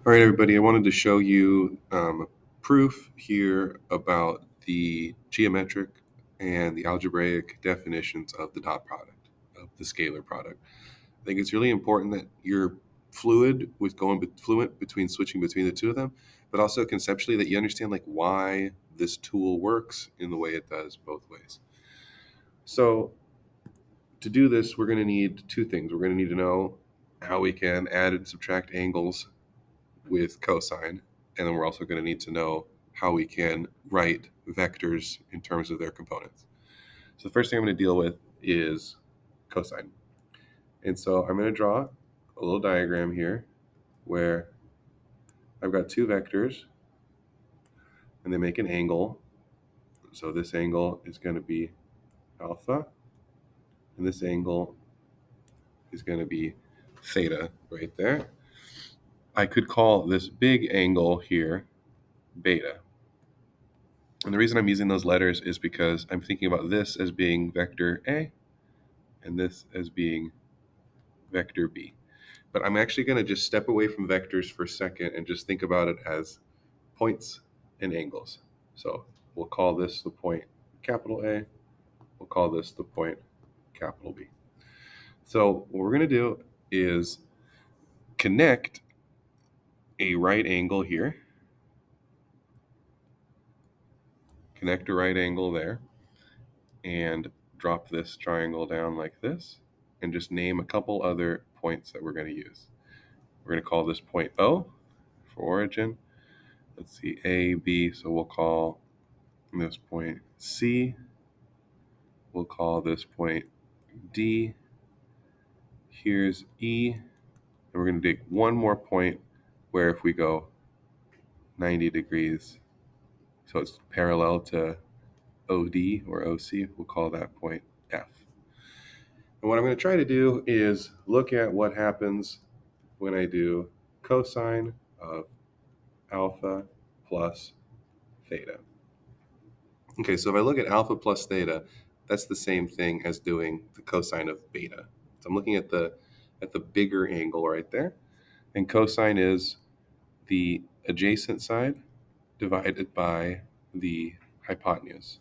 All right, everybody, I wanted to show you proof here about the geometric and the algebraic definitions of the dot product, of the scalar product. I think it's really important that you're fluent between switching between the two of them, but also conceptually that you understand like why this tool works in the way it does both ways. So to do this, we're going to need two things. We're going to need to know how we can add and subtract angles with cosine, and then we're also going to need to know how we can write vectors in terms of their components. So the first thing I'm going to deal with is cosine. And so I'm going to draw a little diagram here where I've got two vectors and they make an angle. So this angle is going to be alpha, and this angle is going to be theta right there. I could call this big angle here beta. And the reason I'm using those letters is because I'm thinking about this as being vector A and this as being vector B. But I'm actually going to just step away from vectors for a second and just think about it as points and angles. So we'll call this the point capital A. We'll call this the point capital B. So what we're going to do is connect a right angle here, connect a right angle there, and drop this triangle down like this, and just name a couple other points that we're going to use. We're going to call this point O for origin. Let's see, A, B, so we'll call this point C. We'll call this point D. Here's E. And we're going to take one more point where if we go 90 degrees, so it's parallel to OD or OC, we'll call that point F. And what I'm going to try to do is look at what happens when I do cosine of alpha plus theta. Okay, so if I look at alpha plus theta, that's the same thing as doing the cosine of beta. So I'm looking at the bigger angle right there, and cosine is the adjacent side divided by the hypotenuse.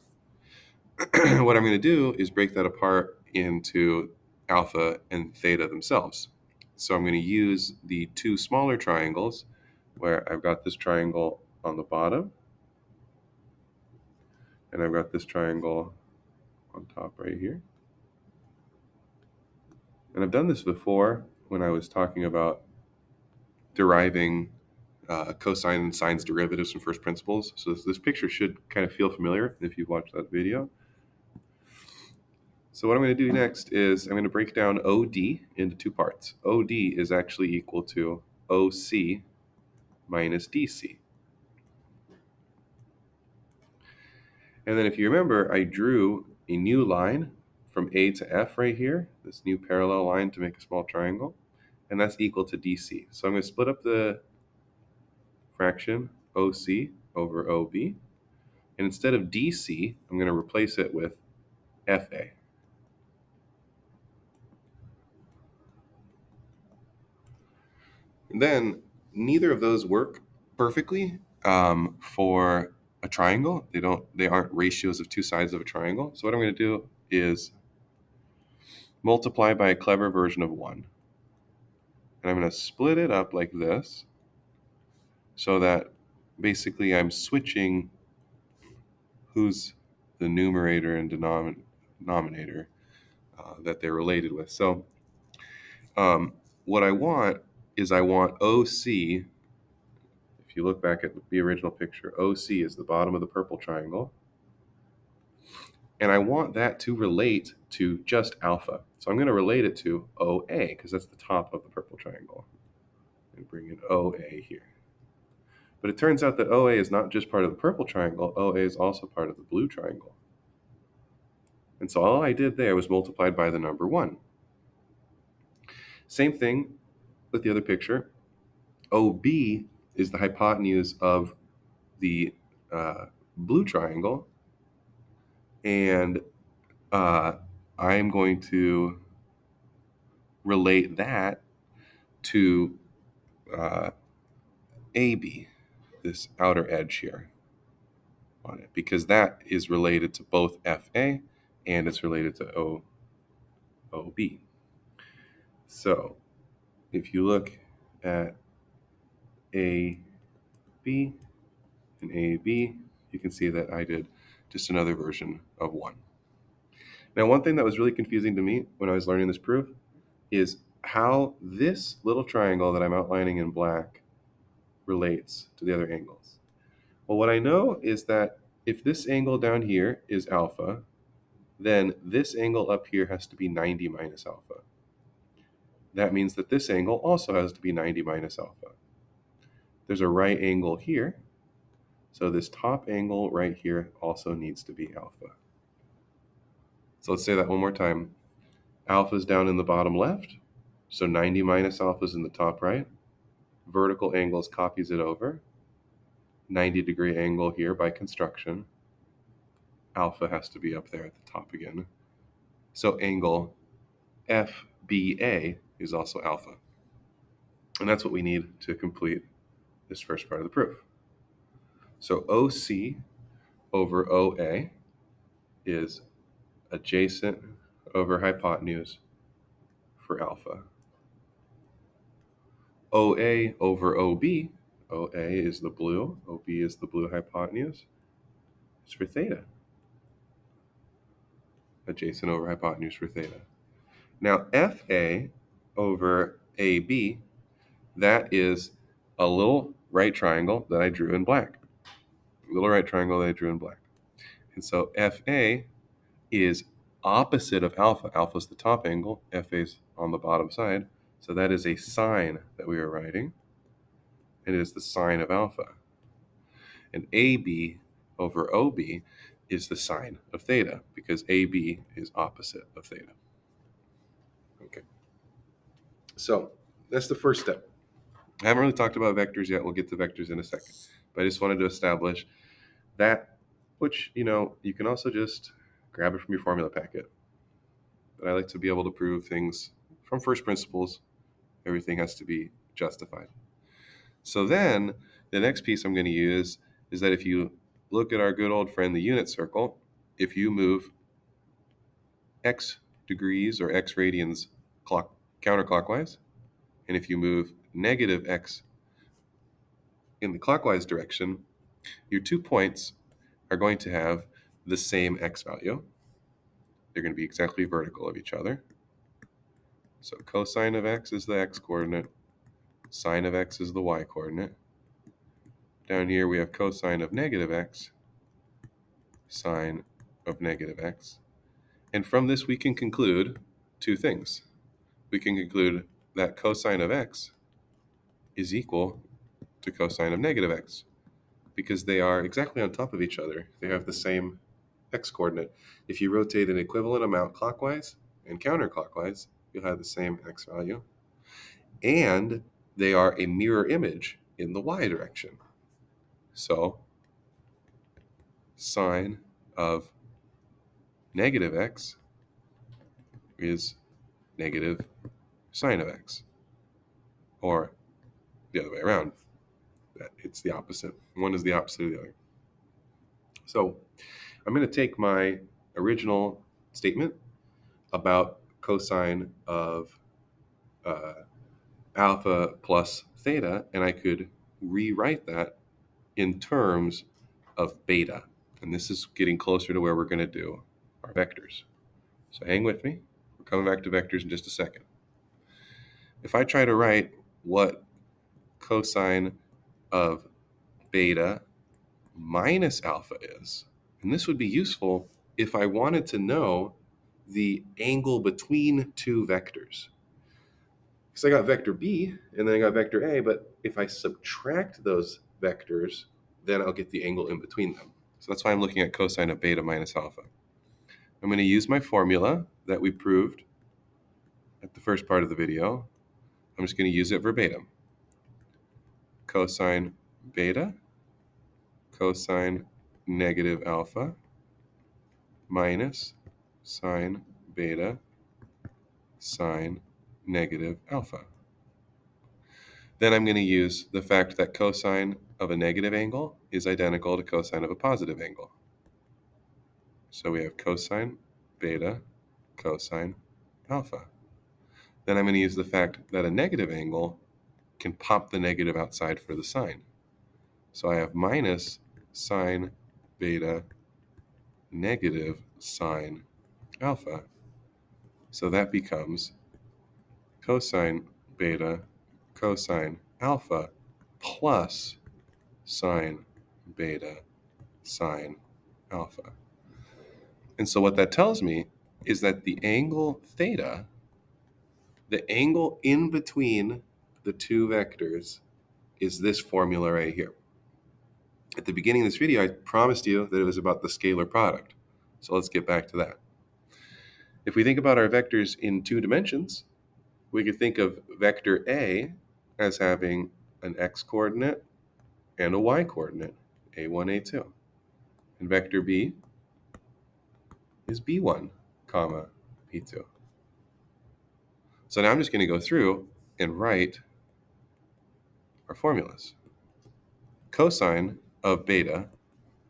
What I'm going to do is break that apart into alpha and theta themselves. So I'm going to use the two smaller triangles where I've got this triangle on the bottom and I've got this triangle on top right here. And I've done this before when I was talking about deriving cosine and sine's derivatives from first principles. So this picture should kind of feel familiar if you've watched that video. So what I'm going to do next is I'm going to break down OD into two parts. OD is actually equal to OC minus DC. And then if you remember, I drew a new line from A to F right here, this new parallel line to make a small triangle, and that's equal to DC. So I'm going to split up the fraction OC over OB, and instead of DC, I'm going to replace it with FA. And then neither of those work perfectly for a triangle. They aren't ratios of two sides of a triangle. So what I'm going to do is multiply by a clever version of 1. And I'm going to split it up like this so that basically I'm switching who's the numerator and denominator that they're related with. So what I want is I want OC. If you look back at the original picture, OC is the bottom of the purple triangle. And I want that to relate to just alpha. So I'm going to relate it to OA because that's the top of the purple triangle. And bring in OA here. But it turns out that OA is not just part of the purple triangle, OA is also part of the blue triangle. And so all I did there was multiplied by the number 1. Same thing with the other picture. OB is the hypotenuse of the blue triangle. And I'm going to relate that to AB, this outer edge here on it, because that is related to both FA and it's related to OB. So if you look at AB and AB, you can see that I did just another version of 1. Now, one thing that was really confusing to me when I was learning this proof is how this little triangle that I'm outlining in black relates to the other angles. Well, what I know is that if this angle down here is alpha, then this angle up here has to be 90 minus alpha. That means that this angle also has to be 90 minus alpha. There's a right angle here, so this top angle right here also needs to be alpha. So let's say that one more time. Alpha is down in the bottom left, so 90 minus alpha is in the top right. Vertical angles copies it over. 90-degree angle here by construction. Alpha has to be up there at the top again. So angle FBA is also alpha. And that's what we need to complete this first part of the proof. So OC over OA is adjacent over hypotenuse for alpha. OA over OB, OA is the blue, OB is the blue hypotenuse, it's for theta. Adjacent over hypotenuse for theta. Now FA over AB, that is a little right triangle that I drew in black. Little right triangle that I drew in black. And so FA is opposite of alpha. Alpha is the top angle, FA is on the bottom side. So that is a sine that we are writing. It is the sine of alpha. And AB over OB is the sine of theta because AB is opposite of theta. Okay. So that's the first step. I haven't really talked about vectors yet. We'll get to vectors in a second. But I just wanted to establish that, which, you can also just grab it from your formula packet. But I like to be able to prove things from first principles. Everything has to be justified. So then the next piece I'm going to use is that if you look at our good old friend, the unit circle, if you move x degrees or x radians counterclockwise, and if you move negative x in the clockwise direction, your 2 points are going to have the same x value. They're going to be exactly vertical of each other. So cosine of x is the x coordinate, sine of x is the y coordinate. Down here we have cosine of negative x, sine of negative x. And from this we can conclude 2 things. We can conclude that cosine of x is equal to cosine of negative x because they are exactly on top of each other. They have the same x coordinate. If you rotate an equivalent amount clockwise and counterclockwise, you'll have the same x value. And they are a mirror image in the y direction. So sine of negative x is negative sine of x. Or the other way around. It's the opposite. One is the opposite of the other. So I'm going to take my original statement about cosine of alpha plus theta, and I could rewrite that in terms of beta. And this is getting closer to where we're going to do our vectors. So hang with me. We're coming back to vectors in just a second. If I try to write what cosine of beta minus alpha is, and this would be useful if I wanted to know the angle between 2 vectors. Because I got vector B and then I got vector A, but if I subtract those vectors, then I'll get the angle in between them. So that's why I'm looking at cosine of beta minus alpha. I'm going to use my formula that we proved at the first part of the video. I'm just going to use it verbatim. Cosine beta, cosine negative alpha, minus sine beta, sine negative alpha. Then I'm going to use the fact that cosine of a negative angle is identical to cosine of a positive angle. So we have cosine beta, cosine alpha. Then I'm going to use the fact that a negative angle can pop the negative outside for the sine. So I have minus sine beta negative sine alpha. So that becomes cosine beta cosine alpha plus sine beta sine alpha. And so what that tells me is that the angle theta, the angle in between the two vectors, is this formula right here. At the beginning of this video, I promised you that it was about the scalar product. So let's get back to that. If we think about our vectors in 2 dimensions, we could think of vector A as having an x-coordinate and a y-coordinate, a1, a2. And vector B is b1, comma, b2. So now I'm just going to go through and write our formulas. Cosine of beta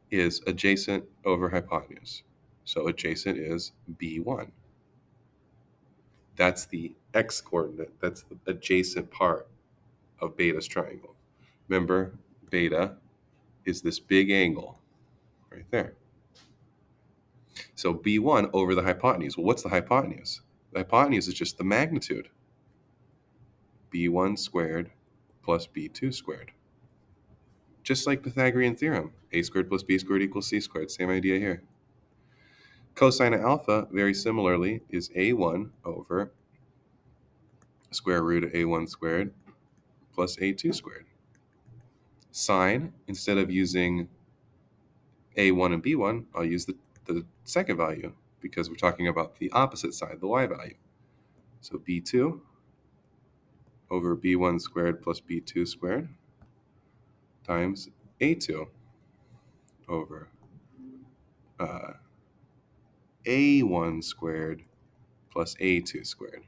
is adjacent over hypotenuse. So adjacent is b1. That's the x-coordinate. That's the adjacent part of beta's triangle. Remember, beta is this big angle right there. So b1 over the hypotenuse. Well, what's the hypotenuse? The hypotenuse is just the magnitude. b1 squared plus b2 squared. Just like Pythagorean theorem, a squared plus b squared equals c squared. Same idea here. Cosine of alpha, very similarly, is a1 over square root of a1 squared plus a2 squared. Sine, instead of using a1 and b1, I'll use the second value because we're talking about the opposite side, the y value. So b2 over b1 squared plus b2 squared times a2 over a1 squared plus a2 squared.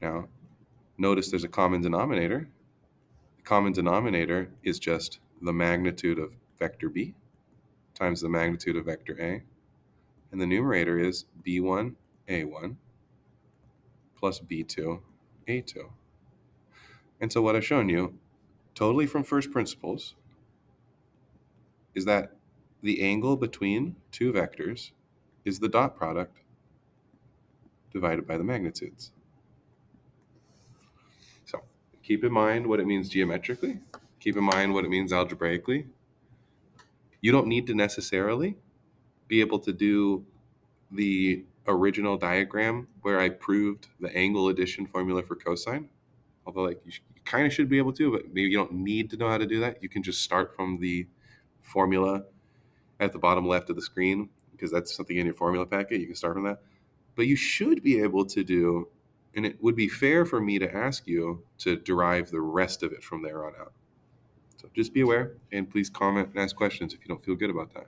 Now, notice there's a common denominator. The common denominator is just the magnitude of vector b times the magnitude of vector a. And the numerator is b1, a1 plus b2, a2. And so what I've shown you, totally from first principles, is that the angle between two vectors is the dot product divided by the magnitudes. So keep in mind what it means geometrically. Keep in mind what it means algebraically. You don't need to necessarily be able to do the original diagram where I proved the angle addition formula for cosine. Although you kind of should be able to, but maybe you don't need to know how to do that. You can just start from the formula at the bottom left of the screen because that's something in your formula packet. You can start from that. But you should be able to do, and it would be fair for me to ask you to derive the rest of it from there on out. So just be aware, and please comment and ask questions if you don't feel good about that.